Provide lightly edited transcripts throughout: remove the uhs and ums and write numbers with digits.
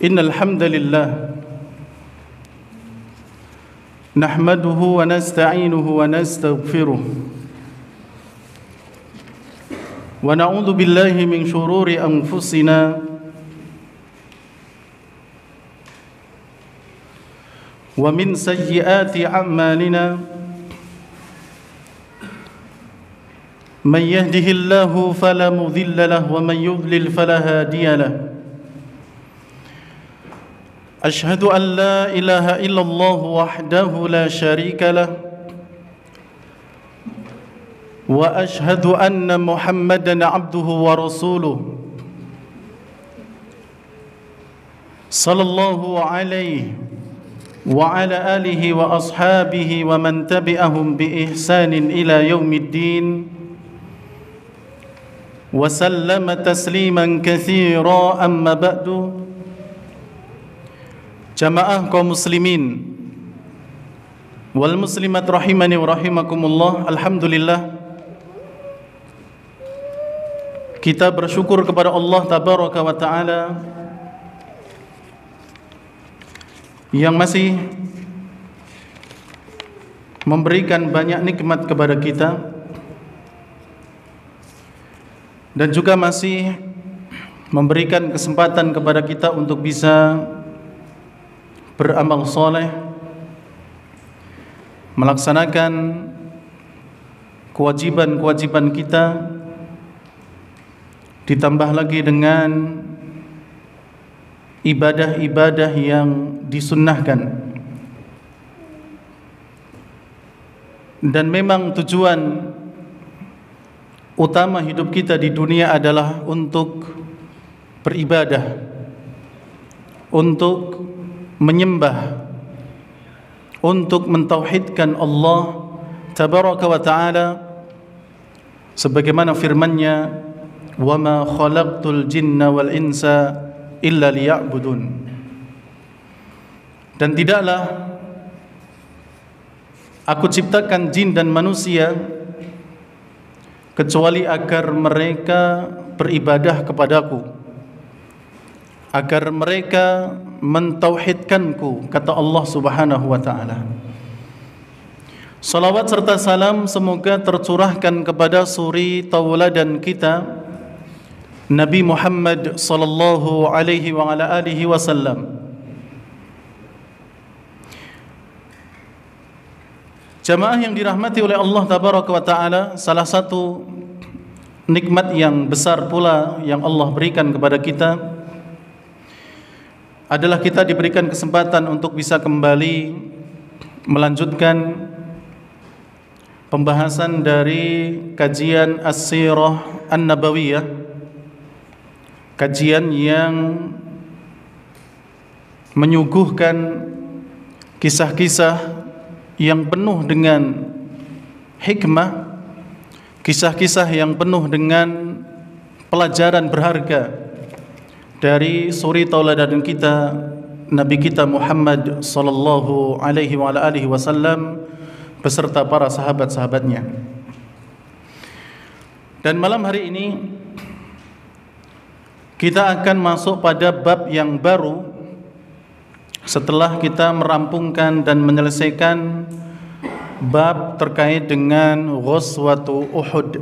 Innal hamdalillah nahmaduhu wa nasta'inuhu wa nastaghfiruh wa na'udzu billahi min shururi anfusina wa min sayyiati a'malina man yahdihillahu fala mudilla lahu wa man yudlil fala hadiya lahu. أشهد أن لا إله إلا الله وحده لا شريك له وأشهد أن محمدا عبده ورسوله صلى الله عليه وعلى آله وأصحابه ومن تبعهم بإحسان إلى يوم الدين وسلم تسليما كثيرا. أما بعد. Jamaah kaum muslimin wal muslimat rahimani wa rahimakumullah. Alhamdulillah, kita bersyukur kepada Allah tabaraka wa ta'ala yang masih memberikan banyak nikmat kepada kita dan juga masih memberikan kesempatan kepada kita untuk bisa beramal soleh, melaksanakan kewajiban-kewajiban kita, ditambah lagi dengan ibadah-ibadah yang disunnahkan. Dan memang tujuan utama hidup kita di dunia adalah untuk beribadah, untuk menyembah, untuk mentauhidkan Allah tabaraka wa ta'ala sebagaimana firman-Nya, wa ma khalaqtul jinna wal insa illa liya'budun. Dan tidaklah aku ciptakan jin dan manusia kecuali agar mereka beribadah kepadaku, agar mereka mentauhidkanku, kata Allah Subhanahu wa ta'ala. Salawat serta salam semoga tercurahkan kepada suri tauladan kita Nabi Muhammad sallallahu alaihi wa ala alihi wasallam. Jamaah yang dirahmati oleh Allah tabaraka wa ta'ala, salah satu nikmat yang besar pula yang Allah berikan kepada kita adalah kita diberikan kesempatan untuk bisa kembali melanjutkan pembahasan dari kajian As-Sirah An-Nabawiyah, kajian yang menyuguhkan kisah-kisah yang penuh dengan hikmah, kisah-kisah yang penuh dengan pelajaran berharga dari suri tauladan kita Nabi kita Muhammad sallallahu alaihi wa alihi wasallam beserta para sahabat-sahabatnya. Dan malam hari ini kita akan masuk pada bab yang baru setelah kita merampungkan dan menyelesaikan bab terkait dengan Ghazwatu Uhud,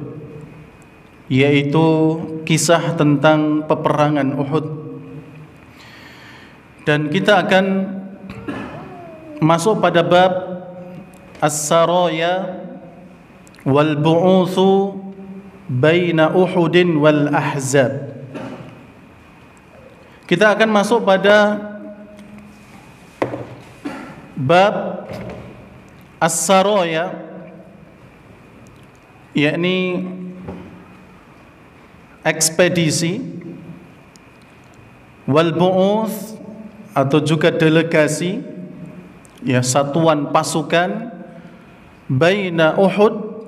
yaitu kisah tentang peperangan Uhud. Dan kita akan masuk pada bab As-Saraya wal Bu'utsu baina Uhudin wal Ahzab. Kita akan masuk pada bab As-Saraya, yakni ekspedisi, wal bu'uts atau juga delegasi, ya, satuan pasukan, baina Uhud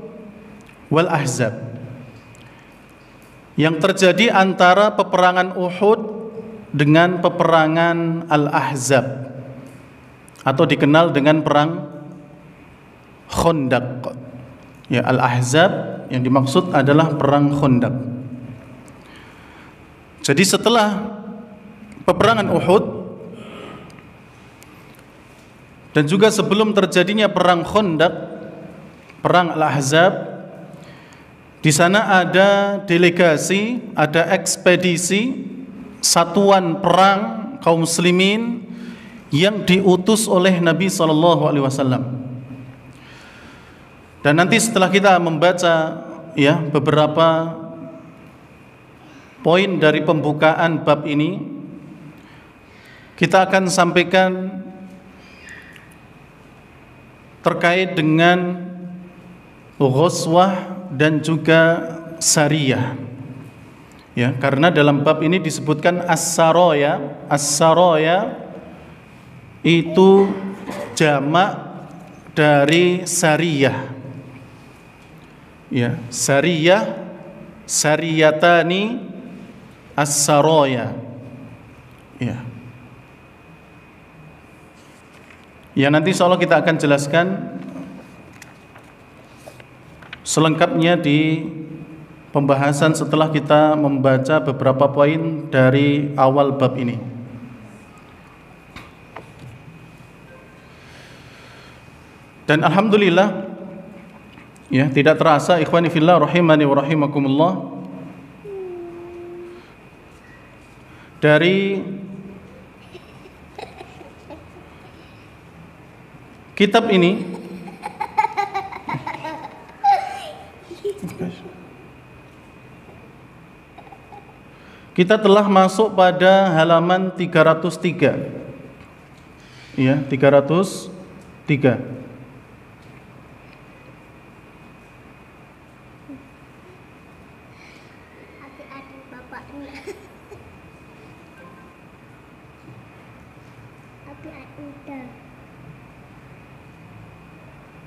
wal Ahzab, yang terjadi antara peperangan Uhud dengan peperangan Al-Ahzab atau dikenal dengan perang Khandaq. Ya, Al-Ahzab yang dimaksud adalah perang Khandaq. Jadi setelah peperangan Uhud, Dan juga sebelum terjadinya perang Khandaq, perang Al-Ahzab, di sana ada delegasi, ada ekspedisi satuan perang kaum muslimin yang diutus oleh Nabi SAW. Dan nanti setelah kita membaca ya beberapa poin dari pembukaan bab ini, kita akan sampaikan terkait dengan ghazwah dan juga sariyah. Ya, karena dalam bab ini disebutkan as-saraya. As-saraya itu jamak dari sariyah. Ya, sariyah, sariyatani, as-saraya. Ya. Ya, nanti insyaallah kita akan jelaskan selengkapnya di pembahasan setelah kita membaca beberapa poin dari awal bab ini. Dan alhamdulillah ya, tidak terasa ikhwani fillah rahimani wa rahimakumullah, dari kitab ini kita telah masuk pada halaman 303. Ya, 303.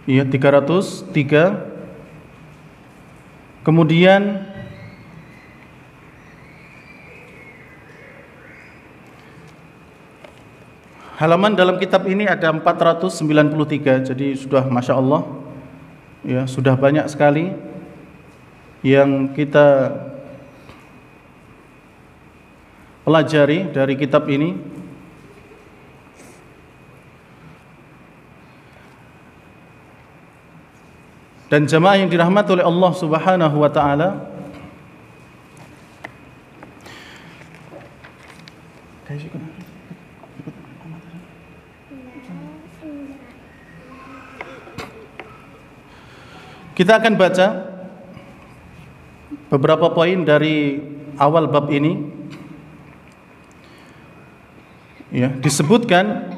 Iya, 303. Kemudian halaman dalam kitab ini ada 493. Jadi sudah Masya Allah ya, sudah banyak sekali yang kita pelajari dari kitab ini. Dan jamaah yang dirahmati oleh Allah Subhanahu wa taala, kita akan baca beberapa poin dari awal bab ini. Ya, disebutkan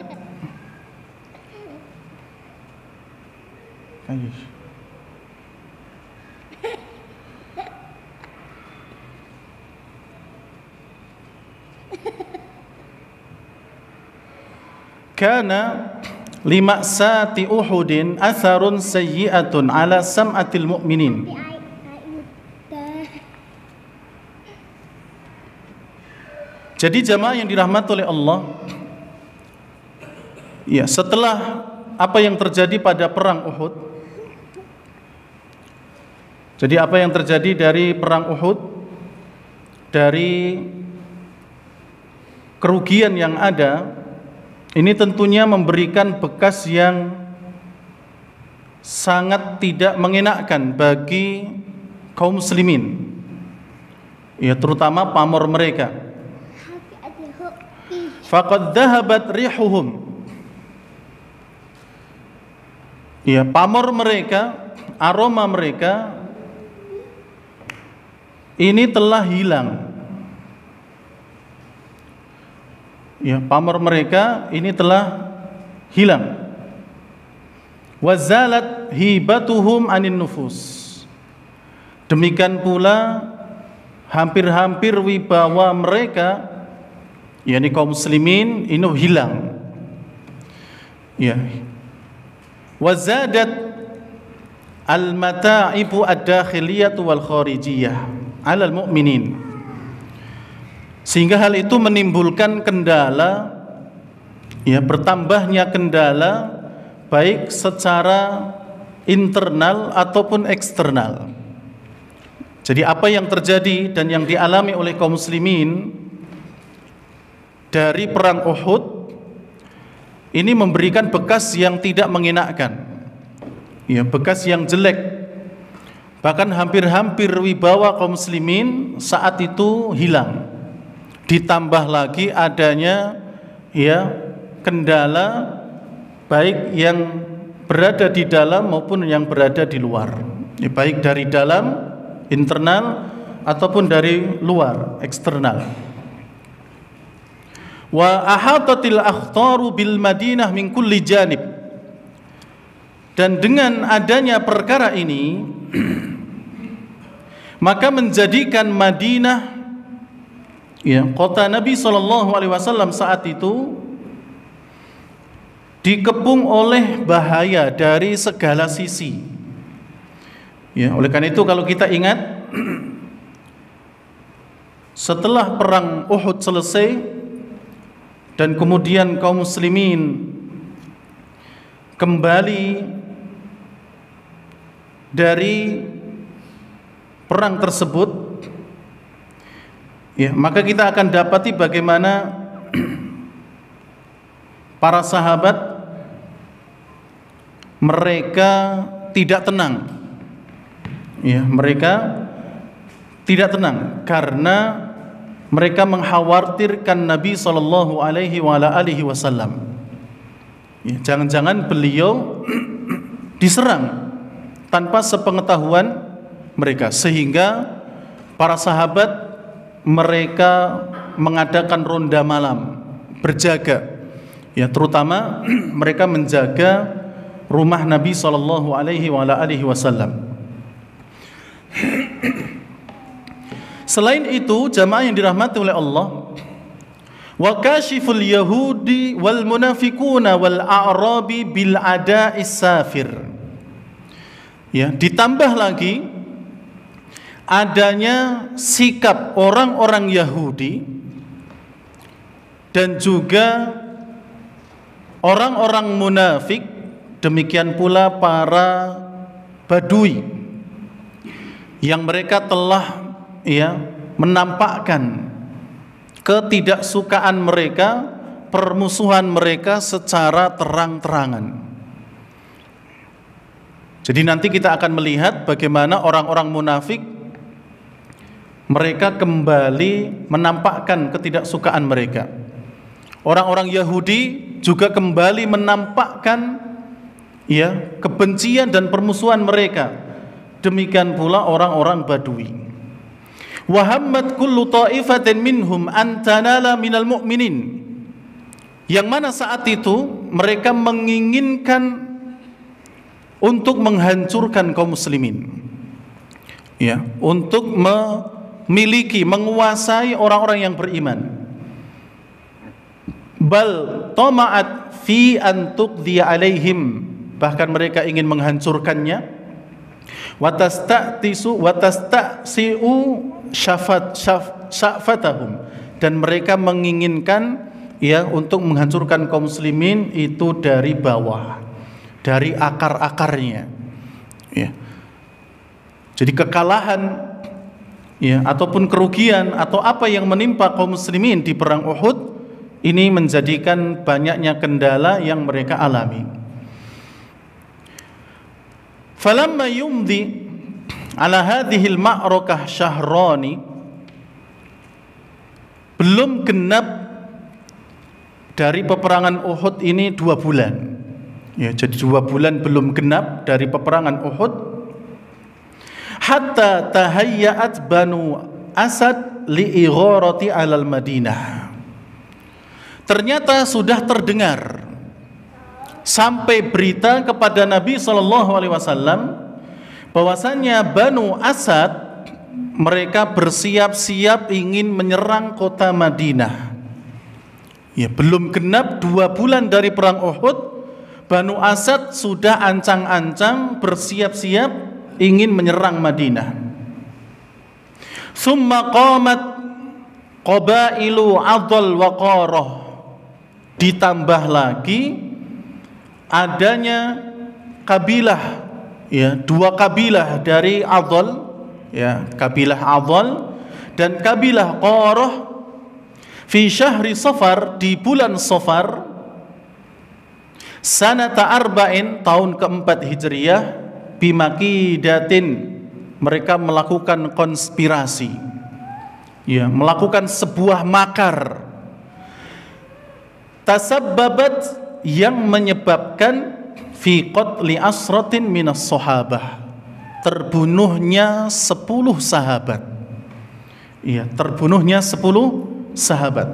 kana lima'sati Uhudin atharun sayyi'atun ala sam'atil mu'minin. Jadi jamaah yang dirahmati oleh Allah, ya, setelah apa yang terjadi pada perang Uhud, jadi apa yang terjadi dari perang Uhud, dari kerugian yang ada, ini tentunya memberikan bekas yang sangat tidak mengenakkan bagi kaum muslimin, ya, terutama pamor mereka. Faqad dhahabat rihuhum, ya, pamor mereka, aroma mereka ini telah hilang. Ya, pamor mereka ini telah hilang. Wazalat hibatuhum anin nufus. Demikian pula hampir-hampir wibawa mereka, yakni kaum muslimin, ini hilang. Ya. Wazadat al-mata'ibu ad-dakhiliyatu wal kharijiyah 'alal mu'minin. Sehingga hal itu menimbulkan kendala, ya, bertambahnya kendala baik secara internal ataupun eksternal. Jadi apa yang terjadi dan yang dialami oleh kaum muslimin dari perang Uhud ini memberikan bekas yang tidak mengenakan, ya, bekas yang jelek. Bahkan hampir-hampir wibawa kaum muslimin saat itu hilang. Ditambah lagi adanya, ya, kendala baik yang berada di dalam maupun yang berada di luar, ya, baik dari dalam internal ataupun dari luar eksternal. Wa ahatatil akhtaru bil Madinah min kulli janib. Dan dengan adanya perkara ini maka menjadikan Madinah, ya, kota Nabi SAW saat itu dikepung oleh bahaya dari segala sisi. Ya, oleh karena itu kalau kita ingat setelah perang Uhud selesai dan kemudian kaum muslimin kembali dari perang tersebut, ya, maka kita akan dapati bagaimana para sahabat mereka tidak tenang, ya, mereka tidak tenang karena mereka mengkhawatirkan Nabi SAW. Ya, jangan-jangan beliau diserang tanpa sepengetahuan mereka, sehingga para sahabat mereka mengadakan ronda malam, berjaga, ya, terutama mereka menjaga rumah Nabi SAW. Selain itu, jamaah yang dirahmati oleh Allah, wa kashiful yahudi wal munafiquna wal a'rabi bil ada'is safir. Ya, ditambah lagi adanya sikap orang-orang Yahudi dan juga orang-orang munafik, demikian pula para Badui yang mereka telah, ya, menampakkan ketidaksukaan mereka, permusuhan mereka secara terang-terangan. Jadi nanti kita akan melihat bagaimana orang-orang munafik mereka kembali menampakkan ketidaksukaan mereka. Orang-orang Yahudi juga kembali menampakkan, ya, kebencian dan permusuhan mereka. Demikian pula orang-orang Badui. Wa hammat kullu ta'ifatin minhum an tanala minal mu'minin. Yang mana saat itu mereka menginginkan untuk menghancurkan kaum muslimin, ya, untuk memiliki, menguasai orang-orang yang beriman. Bal tama'at fi an tuqdi alaihim, bahkan mereka ingin menghancurkannya. Watasta'tisu watasta'siu syafatahum, dan mereka menginginkan, ya, untuk menghancurkan kaum muslimin itu dari bawah, dari akar-akarnya, ya. Jadi kekalahan, ya, ataupun kerugian atau apa yang menimpa kaum muslimin di perang Uhud ini menjadikan banyaknya kendala yang mereka alami. Falamma yumdi ala hadhil ma'rakah syahrani, belum genap dari peperangan Uhud ini 2 bulan. Ya, jadi 2 bulan belum genap dari peperangan Uhud. Hatta tahayyat Banu Asad li'igharati alal Madinah. Ternyata sudah terdengar sampai berita kepada Nabi SAW bahwasanya Banu Asad mereka bersiap-siap ingin menyerang kota Madinah. Ya, belum genap 2 bulan dari perang Uhud, Banu Asad sudah ancang-ancang bersiap-siap ingin menyerang Madinah. Summa qamat qabailu Adl wa Qarah. Ditambah lagi adanya kabilah, ya, 2 kabilah dari Adl, ya, kabilah Adl dan kabilah Qarah fi syahri Safar, di bulan Safar, Sanata arba'in, tahun keempat Hijriyah, bimakidatin, mereka melakukan konspirasi, ya, melakukan sebuah makar, tasabbabat, yang menyebabkan fi qatli asratin minas sahabah, terbunuhnya 10 sahabat. Iya, terbunuhnya 10 sahabat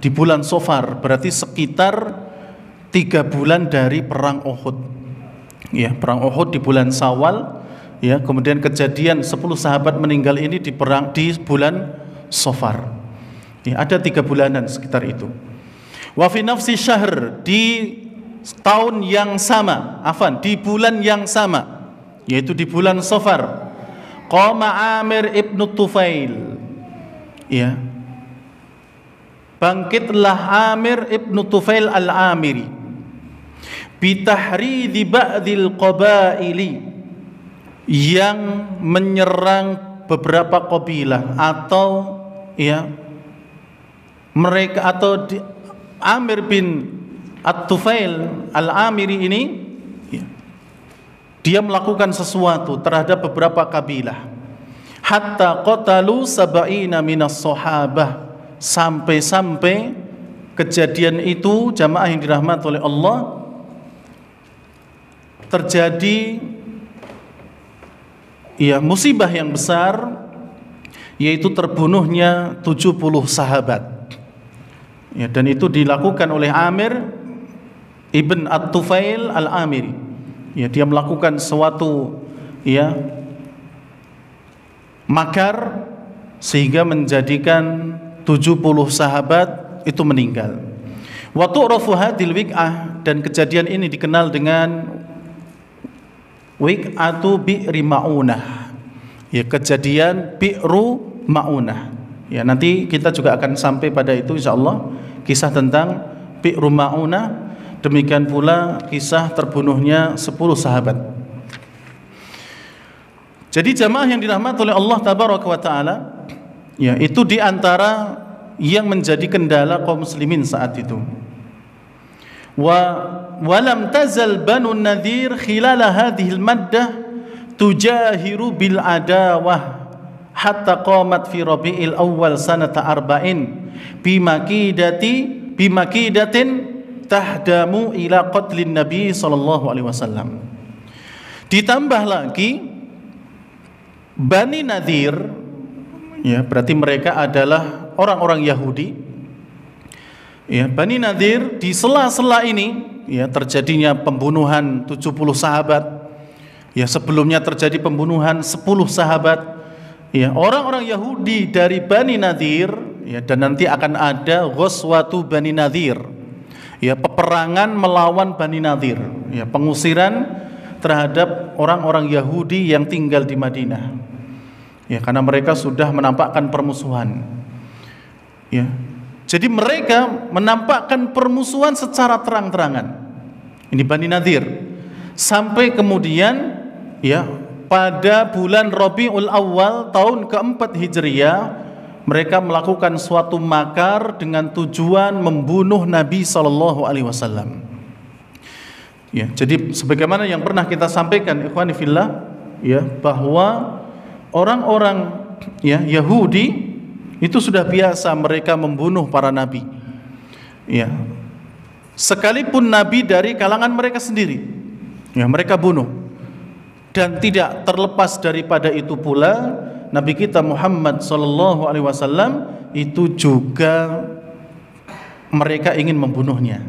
di bulan Safar, berarti sekitar 3 bulan dari perang Uhud. Ya, perang Uhud di bulan Syawal, ya, kemudian kejadian 10 sahabat meninggal ini di bulan Safar. Ya, ada 3 bulanan sekitar itu. Wa fi nafsi syahr, di tahun yang sama, di bulan yang sama, yaitu di bulan Safar, qama Amir ibnu Tufail, ya, bangkitlah Amir ibnu Tufail al-Amiri, bitahridi ba'dil qabaili, yang menyerang beberapa kabilah, atau ya mereka, atau Amir bin At-Tufail al-Amiri ini, ya, dia melakukan sesuatu terhadap beberapa kabilah, hatta qatalu sab'ina minas sahabah, sampai-sampai kejadian itu, jamaah yang dirahmati oleh Allah, terjadi, ya, musibah yang besar, yaitu terbunuhnya 70 sahabat. Ya, dan itu dilakukan oleh Amir ibn At-Tufail al-Amiri. Ya, dia melakukan suatu, ya, makar sehingga menjadikan 70 sahabat itu meninggal. Wa tu'rafu hadhil wiq'ah, dan kejadian ini dikenal dengan wiq'atu bi'ri ma'unah. Ya, kejadian bi'ru ma'unah. Ya, nanti kita juga akan sampai pada itu insyaallah, kisah tentang bi'ru ma'unah. Demikian pula kisah terbunuhnya 10 sahabat. Jadi jamaah yang dirahmati oleh Allah tabaraka wa taala, ya, itu diantara yang menjadi kendala kaum muslimin saat itu. Walam tazal Banu Nadhir khilala hadhil maddah tujahiru bil adawah hatta qamat fi Rabi'il Awwal sanata arba'in bimakidatin tahdamu ila qatlin Nabi sallallahu alaihi wasallam. Ditambah lagi Bani Nadhir, ya, berarti mereka adalah orang-orang Yahudi. Ya, Bani Nadhir, di sela-sela ini, ya, terjadinya pembunuhan 70 sahabat. Ya, sebelumnya terjadi pembunuhan 10 sahabat. Ya, orang-orang Yahudi dari Bani Nadhir, ya, dan nanti akan ada ghazwatu Bani Nadhir, ya, peperangan melawan Bani Nadhir, ya, pengusiran terhadap orang-orang Yahudi yang tinggal di Madinah, ya, karena mereka sudah menampakkan permusuhan. Ya, jadi mereka menampakkan permusuhan secara terang-terangan. Ini Bani Nadhir, sampai kemudian, ya, pada bulan Rabiul Awal tahun keempat Hijriyah, mereka melakukan suatu makar dengan tujuan membunuh Nabi sallallahu alaihi wasallam. Ya, jadi sebagaimana yang pernah kita sampaikan ikhwani fillah, ya, bahwa orang-orang, ya, Yahudi itu sudah biasa mereka membunuh para nabi. Ya. Sekalipun nabi dari kalangan mereka sendiri, ya, mereka bunuh. Dan tidak terlepas daripada itu pula, Nabi kita Muhammad sallallahu alaihi wasallam itu juga mereka ingin membunuhnya.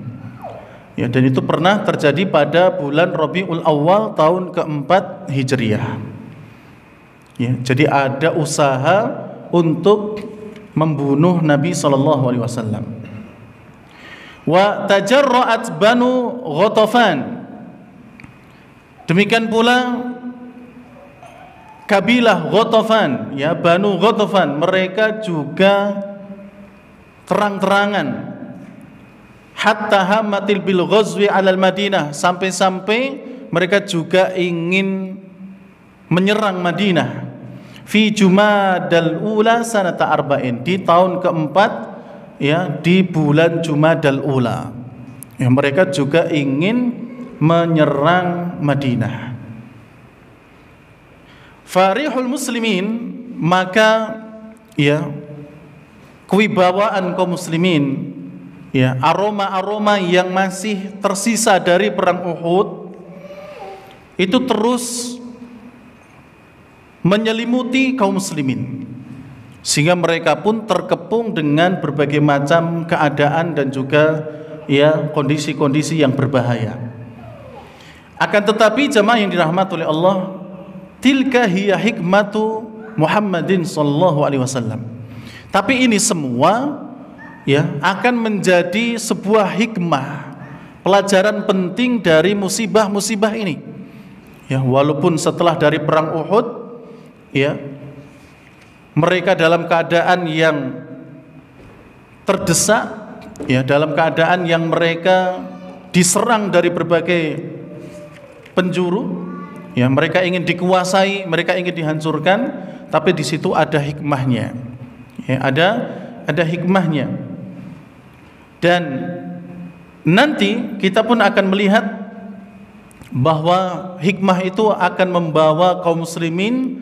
Ya, dan itu pernah terjadi pada bulan Rabiul Awal tahun keempat Hijriyah. Ya, jadi ada usaha untuk membunuh Nabi sallallahu alaihi wasallam. Wa tajarra'at Banu Ghatafan, demikian pula kabilah Ghatafan, ya, Banu Ghatafan, mereka juga terang-terangan hatta hamatil bil ghazwi alal Madinah, sampai-sampai mereka juga ingin menyerang Madinah fi Jumadal Ula sanata arba'in, di tahun keempat, ya, di bulan Jumadal Ula. Ya, mereka juga ingin menyerang Madinah. Farihul muslimin, maka ya kewibawaan kaum muslimin, ya aroma-aroma yang masih tersisa dari perang Uhud itu terus menyelimuti kaum muslimin, sehingga mereka pun terkepung dengan berbagai macam keadaan dan juga ya kondisi-kondisi yang berbahaya. Akan tetapi jamaah yang dirahmati oleh Allah, tilka hiya hikmatu Muhammadin sallallahu alaihi wasallam. Tapi ini semua ya akan menjadi sebuah hikmah, pelajaran penting dari musibah-musibah ini. Ya, walaupun setelah dari perang Uhud ya mereka dalam keadaan yang terdesak, ya dalam keadaan yang mereka diserang dari berbagai penjuru, ya mereka ingin dikuasai, mereka ingin dihancurkan, tapi di situ ada hikmahnya, ya ada hikmahnya. Dan nanti kita pun akan melihat bahwa hikmah itu akan membawa kaum muslimin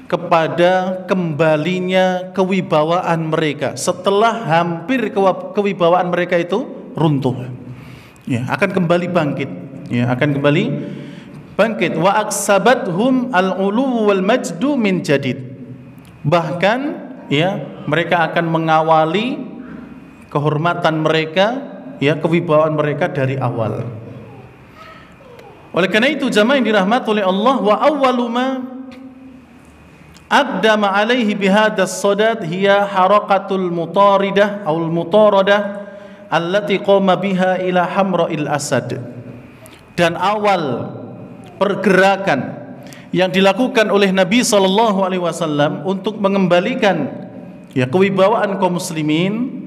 kepada kembalinya kewibawaan mereka setelah hampir kewibawaan mereka itu runtuh, ya akan kembali bangkit, ya akan kembali bangkit. Wa aksabathum al-ulu wal majdu min jadid, bahkan ya mereka akan mengawali kehormatan mereka, ya kewibawaan mereka dari awal. Oleh karena itu jamaah yang dirahmati oleh Allah, wa awwalu ma aqdama alaihi bihadas sadad hiya harakatul mutaridah aw al mutaradah allati qama biha ila hamra'il asad. Dan awal pergerakan yang dilakukan oleh Nabi sallallahu alaihi wasallam untuk mengembalikan ya kewibawaan kaum muslimin,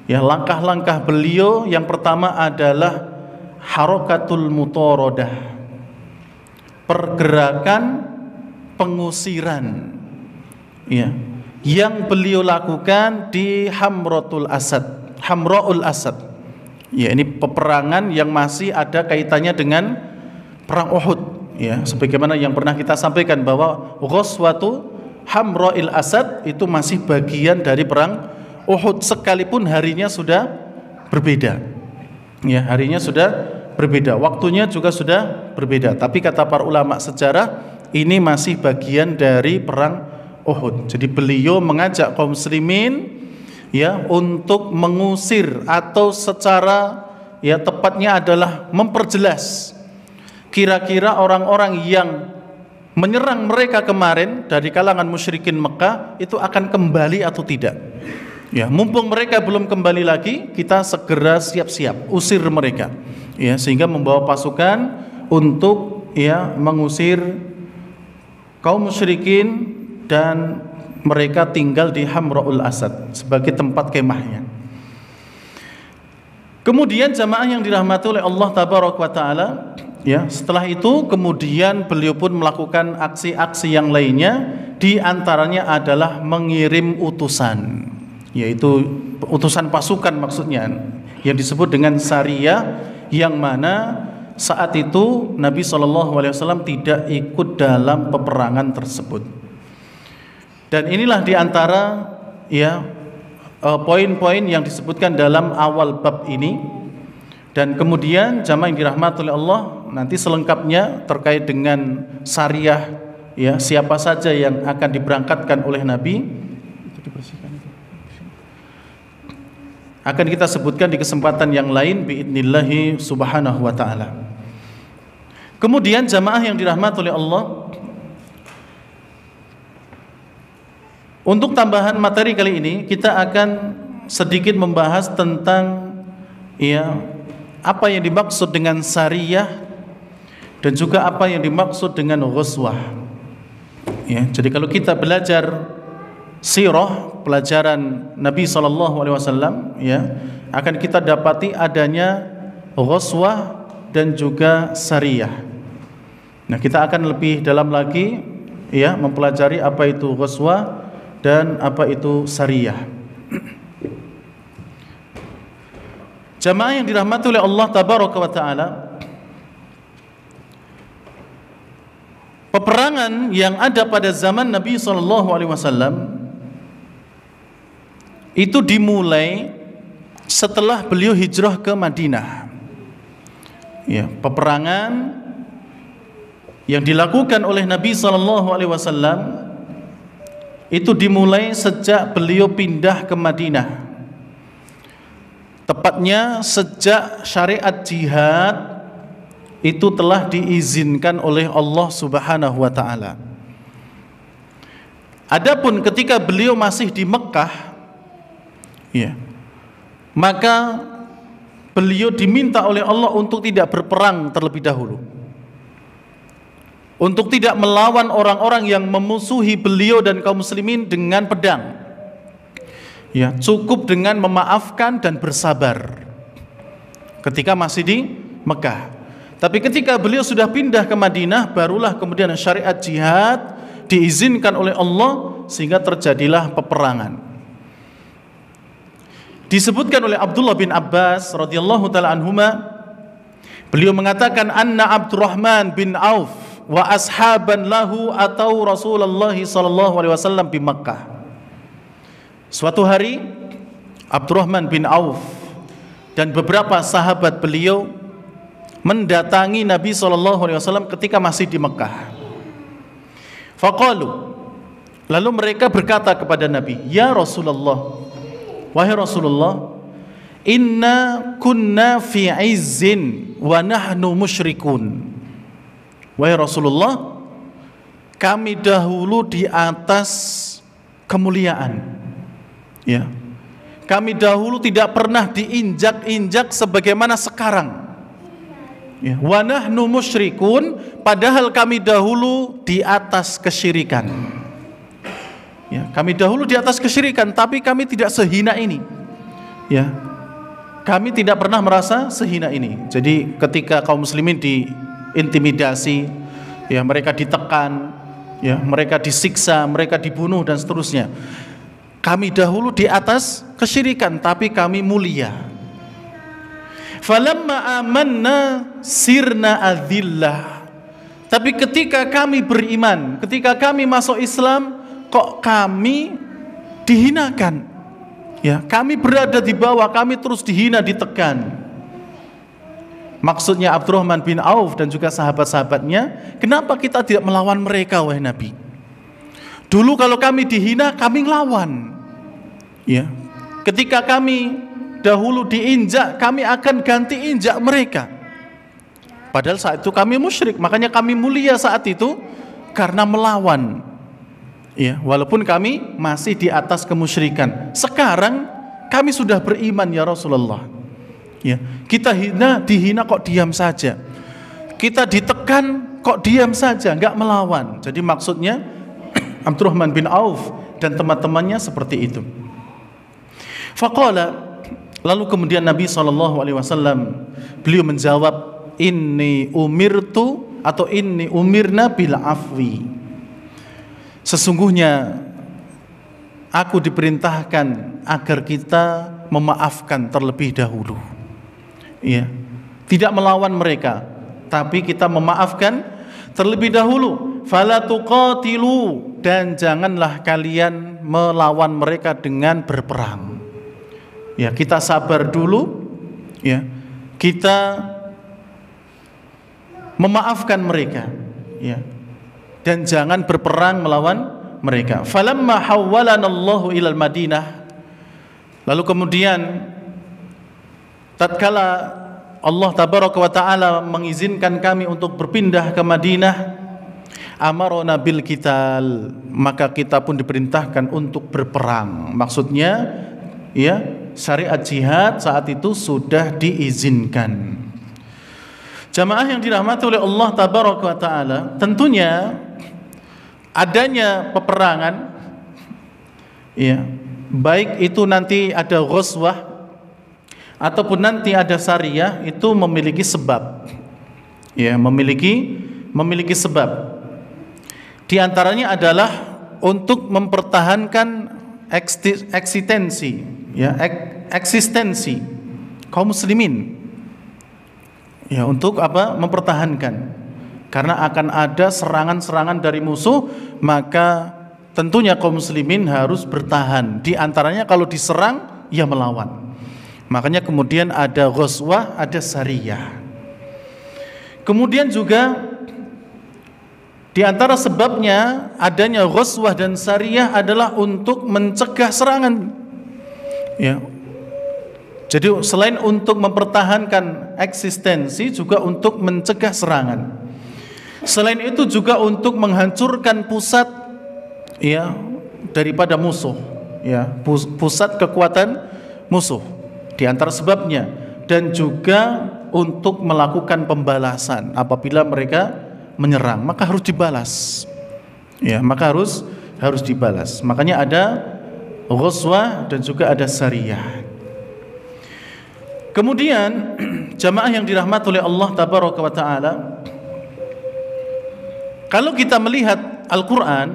ya langkah-langkah beliau yang pertama adalah harakatul mutaradah, pergerakan pengusiran, ya yang beliau lakukan di Hamraul Asad. Ya ini peperangan yang masih ada kaitannya dengan perang Uhud, ya sebagaimana yang pernah kita sampaikan bahwa ghazwatu Hamraul Asad itu masih bagian dari perang Uhud sekalipun harinya sudah berbeda. Ya, harinya sudah berbeda, waktunya juga sudah berbeda, tapi kata para ulama sejarah ini masih bagian dari perang Uhud. Jadi beliau mengajak kaum muslimin ya untuk mengusir, atau secara ya tepatnya adalah memperjelas kira-kira orang-orang yang menyerang mereka kemarin dari kalangan musyrikin Mekah itu akan kembali atau tidak. Ya, mumpung mereka belum kembali lagi, kita segera siap-siap usir mereka. Ya, sehingga membawa pasukan untuk ya mengusir kaum musyrikin dan mereka tinggal di Hamraul Asad sebagai tempat kemahnya. Kemudian jamaah yang dirahmati oleh Allah tabaraka wa taala, ya setelah itu kemudian beliau pun melakukan aksi-aksi yang lainnya, di antaranya adalah mengirim utusan, yaitu utusan pasukan maksudnya, yang disebut dengan Sariyah, yang mana saat itu Nabi SAW tidak ikut dalam peperangan tersebut. Dan inilah diantara ya poin-poin yang disebutkan dalam awal bab ini. Dan kemudian jamaah yang dirahmati oleh Allah, nanti selengkapnya terkait dengan Sariyah, ya siapa saja yang akan diberangkatkan oleh Nabi akan kita sebutkan di kesempatan yang lain biidnillahi subhanahu wa ta'ala. Kemudian jamaah yang dirahmati oleh Allah, untuk tambahan materi kali ini kita akan sedikit membahas tentang ya apa yang dimaksud dengan Sariyah dan juga apa yang dimaksud dengan ghazwah. Ya, jadi kalau kita belajar sirah, pelajaran Nabi SAW, ya akan kita dapati adanya ghazwah dan juga Sariyah. Nah, kita akan lebih dalam lagi ya mempelajari apa itu ghazwah dan apa itu Sariyah. Jamaah yang dirahmati oleh Allah tabaraka wa taala, peperangan yang ada pada zaman Nabi SAW itu dimulai setelah beliau hijrah ke Madinah. Ya, peperangan yang dilakukan oleh Nabi SAW itu dimulai sejak beliau pindah ke Madinah. Tepatnya sejak syariat jihad itu telah diizinkan oleh Allah Subhanahu wa taala. Adapun ketika beliau masih di Mekah, ya, maka beliau diminta oleh Allah untuk tidak berperang terlebih dahulu, untuk tidak melawan orang-orang yang memusuhi beliau dan kaum muslimin dengan pedang. Ya, cukup dengan memaafkan dan bersabar ketika masih di Mekah. Tapi ketika beliau sudah pindah ke Madinah, barulah kemudian syariat jihad diizinkan oleh Allah sehingga terjadilah peperangan. Disebutkan oleh Abdullah bin Abbas radhiyallahu taala anhuma, beliau mengatakan anna Abdurrahman bin Auf wa ashaban lahu atau Rasulullah sallallahu alaihi wasallam di Makkah. Suatu hari Abdurrahman bin Auf dan beberapa sahabat beliau mendatangi Nabi SAW ketika masih di Mekah. Faqalu, lalu mereka berkata kepada Nabi, ya Rasulullah, wahai Rasulullah, inna kunna fi izzin wa nahnu musyrikun. Wahai Rasulullah, kami dahulu di atas kemuliaan, ya, kami dahulu tidak pernah diinjak-injak sebagaimana sekarang. Ya, wa nahnu musyrikun, padahal kami dahulu di atas kesyirikan. Ya, kami dahulu di atas kesyirikan, tapi kami tidak sehina ini. Ya, kami tidak pernah merasa sehina ini. Jadi ketika kaum muslimin diintimidasi, ya, mereka ditekan, ya, mereka disiksa, mereka dibunuh dan seterusnya. Kami dahulu di atas kesyirikan, tapi kami mulia. Falamma amanna sirna adillah. Tapi ketika kami beriman, ketika kami masuk Islam, kok kami dihinakan. Ya, kami berada di bawah, kami terus dihina, ditekan. Maksudnya Abdurrahman bin Auf dan juga sahabat-sahabatnya, kenapa kita tidak melawan mereka wahai Nabi? Dulu kalau kami dihina, kami ngelawan. Ya, ketika kami dahulu diinjak, kami akan ganti injak mereka. Padahal saat itu kami musyrik, makanya kami mulia saat itu karena melawan. Ya, walaupun kami masih di atas kemusyrikan. Sekarang kami sudah beriman ya Rasulullah. Ya, kita dihina kok diam saja. Kita ditekan kok diam saja, enggak melawan. Jadi maksudnya Abdurrahman bin Auf dan teman-temannya seperti itu. Faqala, lalu kemudian Nabi SAW beliau menjawab, inni umirtu atau inni umirna bil afwi. Sesungguhnya aku diperintahkan agar kita memaafkan terlebih dahulu. Ya, tidak melawan mereka, tapi kita memaafkan terlebih dahulu. Fala tuqatilu, dan janganlah kalian melawan mereka dengan berperang. Ya, kita sabar dulu, ya, kita memaafkan mereka, ya, dan jangan berperang melawan mereka. Falamma hawwalanallahu ilal Madinah, lalu kemudian tatkala Allah tabaraka wa taala mengizinkan kami untuk berpindah ke Madinah, amarona bil qital, maka kita pun diperintahkan untuk berperang. Maksudnya, ya, syariat jihad saat itu sudah diizinkan. Jamaah yang dirahmati oleh Allah tabaraka wa taala, tentunya adanya peperangan, ya, baik itu nanti ada ghazwah ataupun nanti ada syariah, itu memiliki sebab. Ya, memiliki sebab. Di antaranya adalah untuk mempertahankan eksistensi kaum muslimin. Ya, untuk apa? Mempertahankan. Karena akan ada serangan-serangan dari musuh, maka tentunya kaum muslimin harus bertahan. Di antaranya kalau diserang, ya melawan. Makanya kemudian ada ghazwah, ada sariyah. Kemudian juga di antara sebabnya adanya ghazwah dan sariyah adalah untuk mencegah serangan. Ya. Jadi selain untuk mempertahankan eksistensi, juga untuk mencegah serangan. Selain itu juga untuk menghancurkan pusat, ya, daripada musuh, ya, pusat kekuatan musuh. Di antara sebabnya, dan juga untuk melakukan pembalasan apabila mereka menyerang, maka harus dibalas. Ya, maka harus dibalas. Makanya ada ghazwah dan juga ada sariyah. Kemudian jamaah yang dirahmati oleh Allah tabaraka wa taala, kalau kita melihat Al-Qur'an,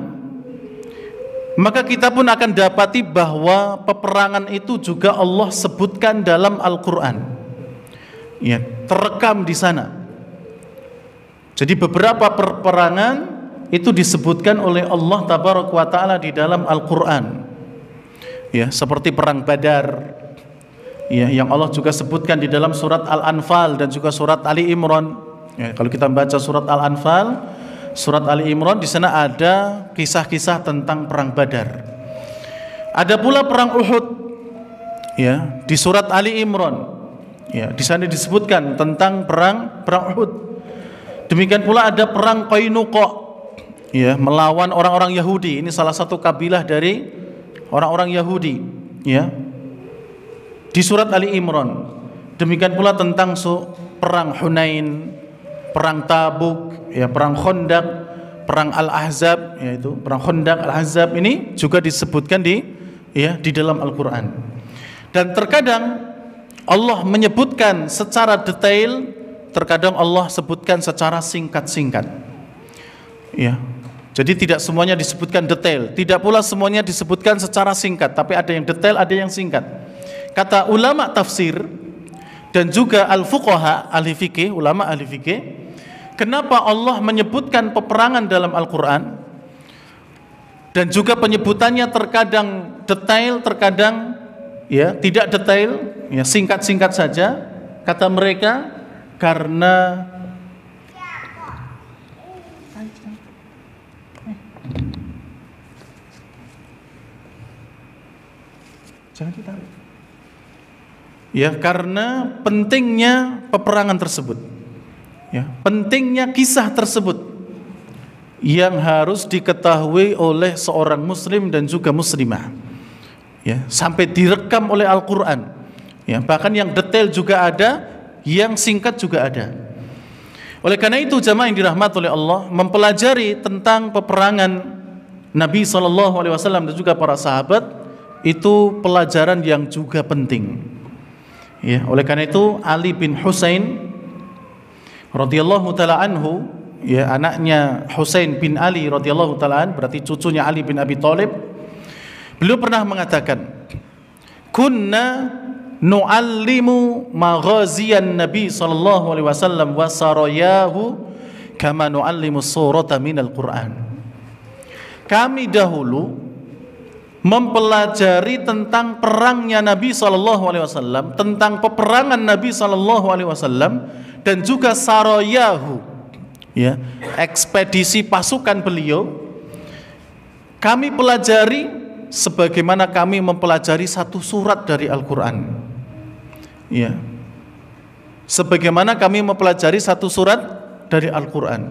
maka kita pun akan dapati bahwa peperangan itu juga Allah sebutkan dalam Al-Qur'an. Ya, terekam di sana. Jadi beberapa peperangan itu disebutkan oleh Allah tabaraka wa taala di dalam Al-Qur'an. Ya, seperti perang Badar. Ya, yang Allah juga sebutkan di dalam surat Al-Anfal dan juga surat Ali Imran. Ya, kalau kita baca surat Al-Anfal, surat Ali Imran, di sana ada kisah-kisah tentang perang Badar. Ada pula perang Uhud. Ya, di surat Ali Imran. Ya, di sana disebutkan tentang perang Uhud. Demikian pula ada perang Qainuqa. Ya, melawan orang-orang Yahudi. Ini salah satu kabilah dari orang-orang Yahudi. Ya. Di surat Ali Imran. Demikian pula tentang perang Hunain, perang Tabuk, ya, perang Khandaq, perang Al-Ahzab, yaitu perang Khandaq, Al-Ahzab, ini juga disebutkan di dalam Al-Qur'an. Dan terkadang Allah menyebutkan secara detail, terkadang Allah sebutkan secara singkat-singkat. Ya. Jadi tidak semuanya disebutkan detail, tidak pula semuanya disebutkan secara singkat, tapi ada yang detail, ada yang singkat. Kata ulama tafsir dan juga al-fuqaha, ahli fikih, ulama ahli fikih, kenapa Allah menyebutkan peperangan dalam Al-Qur'an dan juga penyebutannya terkadang detail, terkadang ya tidak detail, ya singkat-singkat saja. Kata mereka karena jangan ditarik. Ya, karena pentingnya peperangan tersebut. Ya, pentingnya kisah tersebut yang harus diketahui oleh seorang muslim dan juga muslimah. Ya, sampai direkam oleh Al-Qur'an. Ya, bahkan yang detail juga ada, yang singkat juga ada. Oleh karena itu jamaah yang dirahmati oleh Allah, mempelajari tentang peperangan Nabi SAW dan juga para sahabat itu pelajaran yang juga penting. Ya, oleh karena itu Ali bin Husain radhiyallahu taala anhu, ya, anaknya Husain bin Ali radhiyallahu taala an, berarti cucunya Ali bin Abi Thalib, beliau pernah mengatakan, "Kunna nu'allimu maghaziyan Nabi sallallahu alaihi wasallam wa sarayahu kama nu'allimu surata minal Qur'an." Kami dahulu mempelajari tentang perangnya Nabi SAW, tentang peperangan Nabi SAW, dan juga sarayahu, ya, ekspedisi pasukan beliau. Kami pelajari sebagaimana kami mempelajari satu surat dari Al-Quran. Ya, sebagaimana kami mempelajari satu surat dari Al-Quran.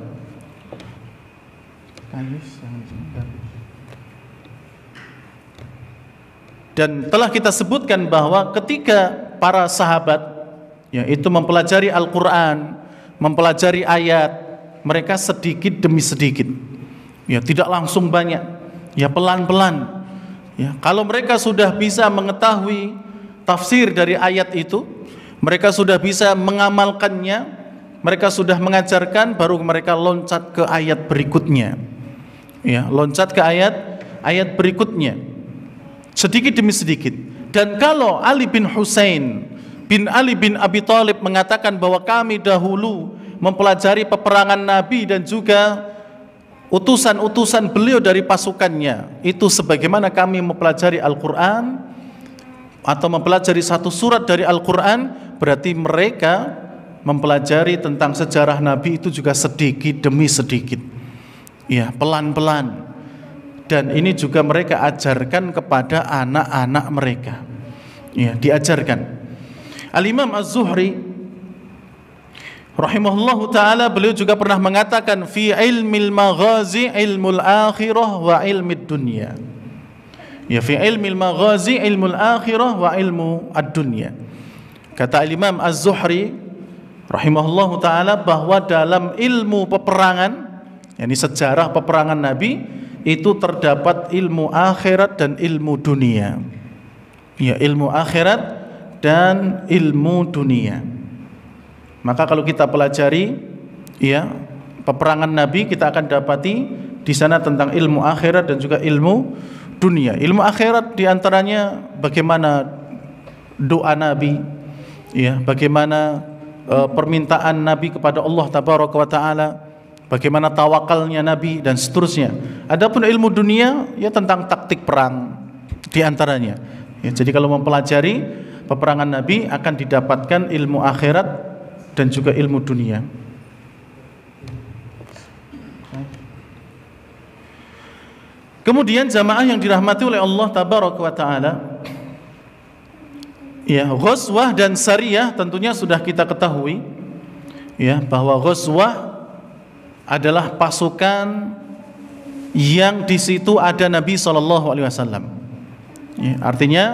Dan telah kita sebutkan bahwa ketika para sahabat, ya, itu mempelajari Al-Quran, mempelajari ayat, mereka sedikit demi sedikit, ya, tidak langsung banyak, ya, pelan-pelan. Ya, kalau mereka sudah bisa mengetahui tafsir dari ayat itu, mereka sudah bisa mengamalkannya, mereka sudah mengajarkan, baru mereka loncat ke ayat berikutnya, ya, loncat ke ayat berikutnya, sedikit demi sedikit. Dan kalau Ali bin Husain bin Ali bin Abi Thalib mengatakan bahwa kami dahulu mempelajari peperangan Nabi dan juga utusan-utusan beliau dari pasukannya itu sebagaimana kami mempelajari Al-Quran atau mempelajari satu surat dari Al-Quran. Berarti mereka mempelajari tentang sejarah Nabi itu juga sedikit demi sedikit, ya, pelan-pelan. Dan ini juga mereka ajarkan kepada anak-anak mereka, ya, diajarkan. Al-Imam Az-Zuhri rahimahullahu ta'ala, beliau juga pernah mengatakan fi ilmil maghazi ilmul akhirah wa ilmid dunya. Ya, fi ilmil maghazi ilmul akhirah wa ilmu ad-dunya. Kata Imam Az-Zuhri rahimahullahu ta'ala bahwa dalam ilmu peperangan, yakni sejarah peperangan Nabi, itu terdapat ilmu akhirat dan ilmu dunia. Ya, ilmu akhirat dan ilmu dunia. Maka kalau kita pelajari, ya, peperangan Nabi, kita akan dapati di sana tentang ilmu akhirat dan juga ilmu dunia. Ilmu akhirat diantaranya bagaimana doa Nabi, ya, bagaimana permintaan Nabi kepada Allah Tabaraka wa Ta'ala, bagaimana tawakalnya Nabi dan seterusnya. Adapun ilmu dunia, ya, tentang taktik perang diantaranya. Ya, jadi kalau mempelajari peperangan Nabi akan didapatkan ilmu akhirat dan juga ilmu dunia. Kemudian jamaah yang dirahmati oleh Allah Tabaraka wa Ta'ala, ya, ghazwah dan sariyah tentunya sudah kita ketahui, ya, bahwa ghazwah adalah pasukan yang di situ ada Nabi SAW. Ya, artinya,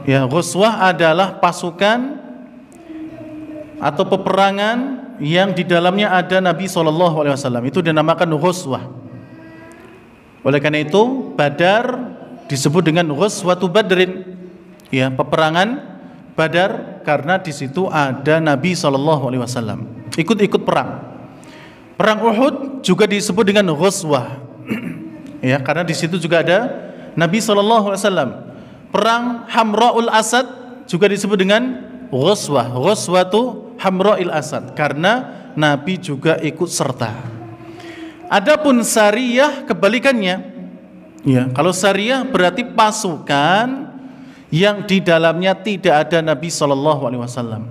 ya, ghazwah adalah pasukan atau peperangan yang di dalamnya ada Nabi SAW. Itu dinamakan ghazwah. Oleh karena itu Badar disebut dengan ghazwatu Badrin, ya, peperangan Badar, karena di situ ada Nabi SAW ikut-ikut perang. Perang Uhud juga disebut dengan ghazwah, ya, karena di situ juga ada Nabi SAW. Perang Hamra'ul Asad juga disebut dengan ghazwah, ghazwatu Hamra'il Asad, karena Nabi juga ikut serta. Adapun sariyah kebalikannya, ya, kalau sariyah berarti pasukan yang di dalamnya tidak ada Nabi SAW,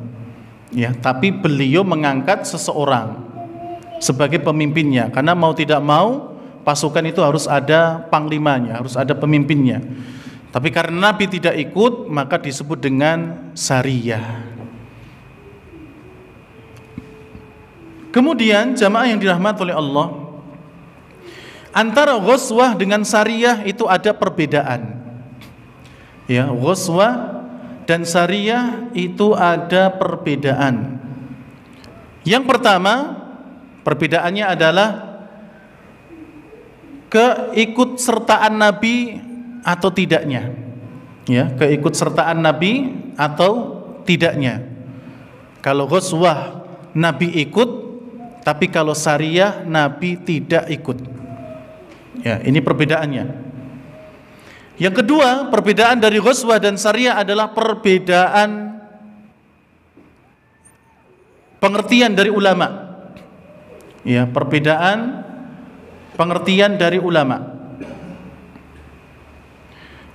ya, tapi beliau mengangkat seseorang sebagai pemimpinnya, karena mau tidak mau pasukan itu harus ada panglimanya, harus ada pemimpinnya. Tapi karena Nabi tidak ikut, maka disebut dengan sariyah. Kemudian jamaah yang dirahmati oleh Allah, antara ghazwah dengan sariyah itu ada perbedaan. Ya, ghazwah dan sariyah itu ada perbedaan. Yang pertama, perbedaannya adalah keikutsertaan Nabi atau tidaknya. Ya, keikutsertaan Nabi atau tidaknya. Kalau ghazwah Nabi ikut, tapi kalau sariyah Nabi tidak ikut. Ya, ini perbedaannya. Yang kedua, perbedaan dari ghazwah dan sariyah adalah perbedaan pengertian dari ulama. Ya, perbedaan pengertian dari ulama.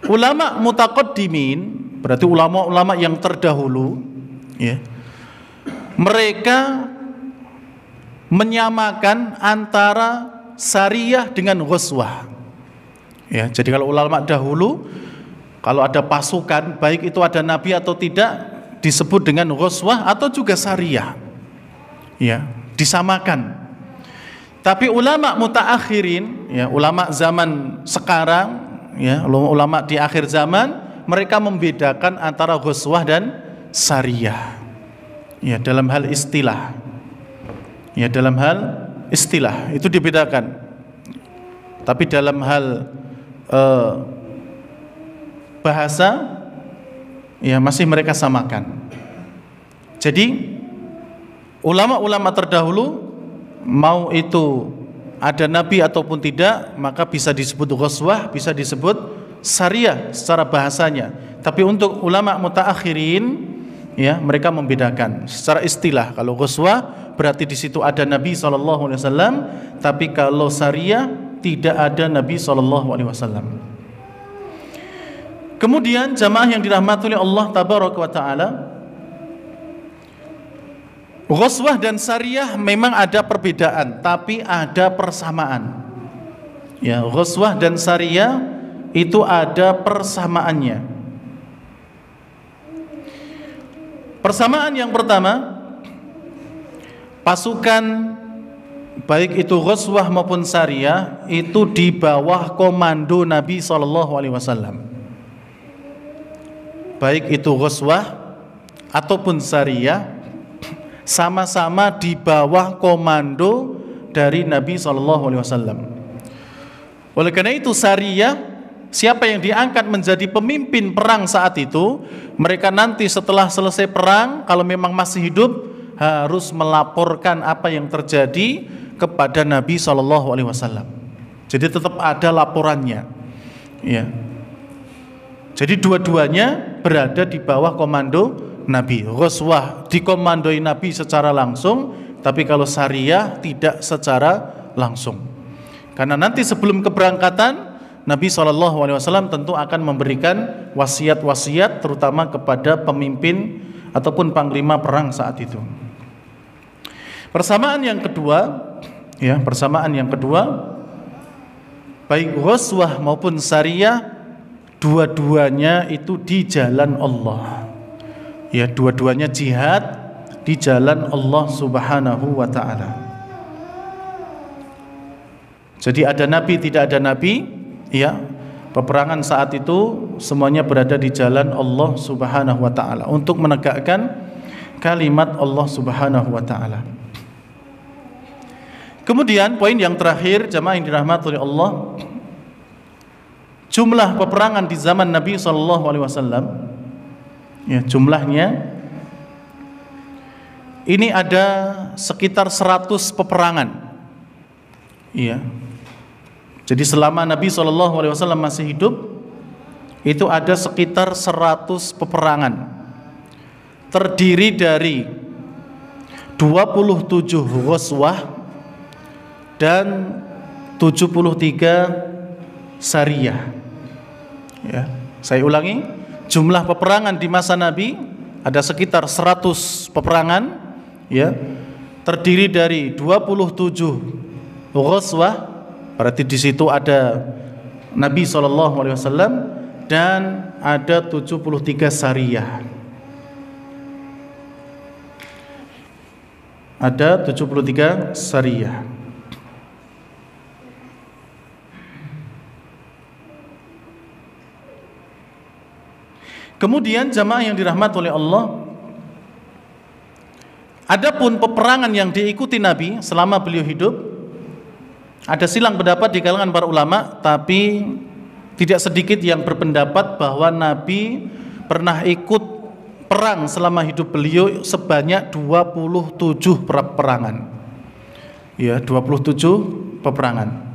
Ulama mutaqaddimin, berarti ulama-ulama yang terdahulu, ya, mereka menyamakan antara sariyah dengan ghazwah. Ya, jadi kalau ulama dahulu, kalau ada pasukan, baik itu ada Nabi atau tidak, disebut dengan ghazwah atau juga sariyah. Ya, disamakan. Tapi ulama mutaakhirin, ya, ulama zaman sekarang, ya, ulama di akhir zaman, mereka membedakan antara ghazwah dan sariyah. Ya, dalam hal istilah. Ya, dalam hal istilah itu dibedakan. Tapi dalam hal bahasa, ya, masih mereka samakan. Jadi ulama-ulama terdahulu, mau itu ada Nabi ataupun tidak, maka bisa disebut ghazwah, bisa disebut sariyah secara bahasanya. Tapi untuk ulama mutaakhirin, ya, mereka membedakan secara istilah. Kalau ghazwah berarti di situ ada Nabi SAW, tapi kalau sariyah tidak ada Nabi SAW. Kemudian jamaah yang dirahmati oleh Allah Tabaraka wa Ta'ala, ghazwah dan sariyah memang ada perbedaan, tapi ada persamaan. Ya, ghazwah dan sariyah itu ada persamaannya. Persamaan yang pertama, pasukan baik itu ghazwah maupun sariyah itu di bawah komando Nabi SAW. Baik itu ghazwah ataupun sariyah sama-sama di bawah komando dari Nabi SAW. Oleh karena itu sariyah, siapa yang diangkat menjadi pemimpin perang saat itu, mereka nanti setelah selesai perang, kalau memang masih hidup, harus melaporkan apa yang terjadi kepada Nabi SAW. Jadi tetap ada laporannya, ya. Jadi dua-duanya berada di bawah komando Nabi. Ghazwah dikomandoi Nabi secara langsung, tapi kalau sariyah tidak secara langsung. Karena nanti sebelum keberangkatan, Nabi SAW tentu akan memberikan wasiat-wasiat terutama kepada pemimpin ataupun panglima perang saat itu. Persamaan yang kedua, ya, baik ghazwah maupun sariyah, dua-duanya itu di jalan Allah. Ya, dua-duanya jihad di jalan Allah Subhanahu wa Ta'ala. Jadi ada nabi, tidak ada nabi, ya, peperangan saat itu semuanya berada di jalan Allah Subhanahu wa Ta'ala untuk menegakkan kalimat Allah Subhanahu wa Ta'ala. Kemudian poin yang terakhir, jamaah yang dirahmati oleh Allah, jumlah peperangan di zaman Nabi SAW, ya, jumlahnya ini ada sekitar 100 peperangan, ya. Jadi selama Nabi SAW masih hidup, itu ada sekitar 100 peperangan, terdiri dari 27 ghazwah dan 73 sariyah. Ya, saya ulangi, jumlah peperangan di masa Nabi ada sekitar 100 peperangan, ya, terdiri dari 27 ghazwah, berarti di situ ada Nabi SAW, dan ada 73 sariyah. Ada 73 sariyah. Kemudian jamaah yang dirahmati oleh Allah, adapun peperangan yang diikuti Nabi selama beliau hidup, ada silang pendapat di kalangan para ulama, tapi tidak sedikit yang berpendapat bahwa Nabi pernah ikut perang selama hidup beliau sebanyak 27 peperangan. Ya, 27 peperangan.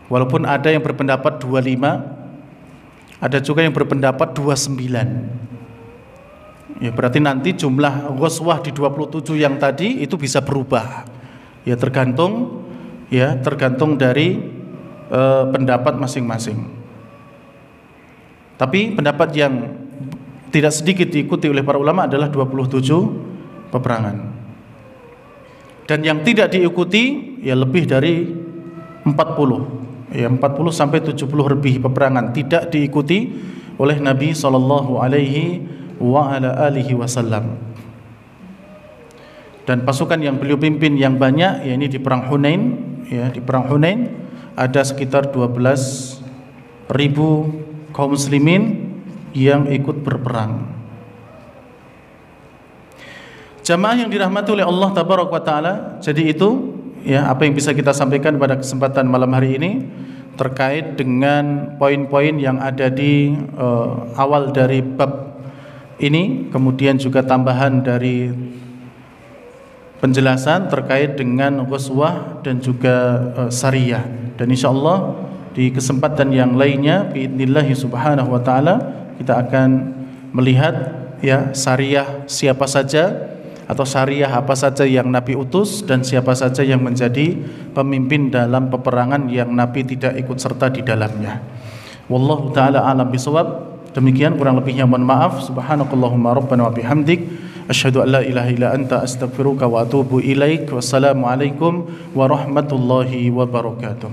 Walaupun ada yang berpendapat 25, ada juga yang berpendapat 29. Ya, berarti nanti jumlah ghazwah di 27 yang tadi itu bisa berubah. Ya, tergantung dari pendapat masing-masing. Tapi pendapat yang tidak sedikit diikuti oleh para ulama adalah 27 peperangan. Dan yang tidak diikuti ya lebih dari 40. Ya, 40 sampai 70 lebih peperangan tidak diikuti oleh Nabi sallallahu alaihi wasallam. Dan pasukan yang beliau pimpin yang banyak, ya, ini di perang Hunain, ya, di perang Hunain ada sekitar 12.000 kaum muslimin yang ikut berperang. Jamaah yang dirahmati oleh Allah Tabaraka wa Ta'ala, jadi itu, ya, apa yang bisa kita sampaikan pada kesempatan malam hari ini terkait dengan poin-poin yang ada di awal dari bab ini, kemudian juga tambahan dari penjelasan terkait dengan ghazwah dan juga sariyah. Dan insyaallah di kesempatan yang lainnya biidznillah subhanahu wa taala kita akan melihat ya syariah siapa saja atau syariah apa saja yang Nabi utus dan siapa saja yang menjadi pemimpin dalam peperangan yang Nabi tidak ikut serta di dalamnya. Wallahu taala alam bisawab. Demikian kurang lebihnya mohon maaf. Subhanakallahumma rabbana wa bihamdik asyhadu an la ilaha illa anta astaghfiruka wa atubu ilaik. Wassalamualaikum warahmatullahi wabarakatuh.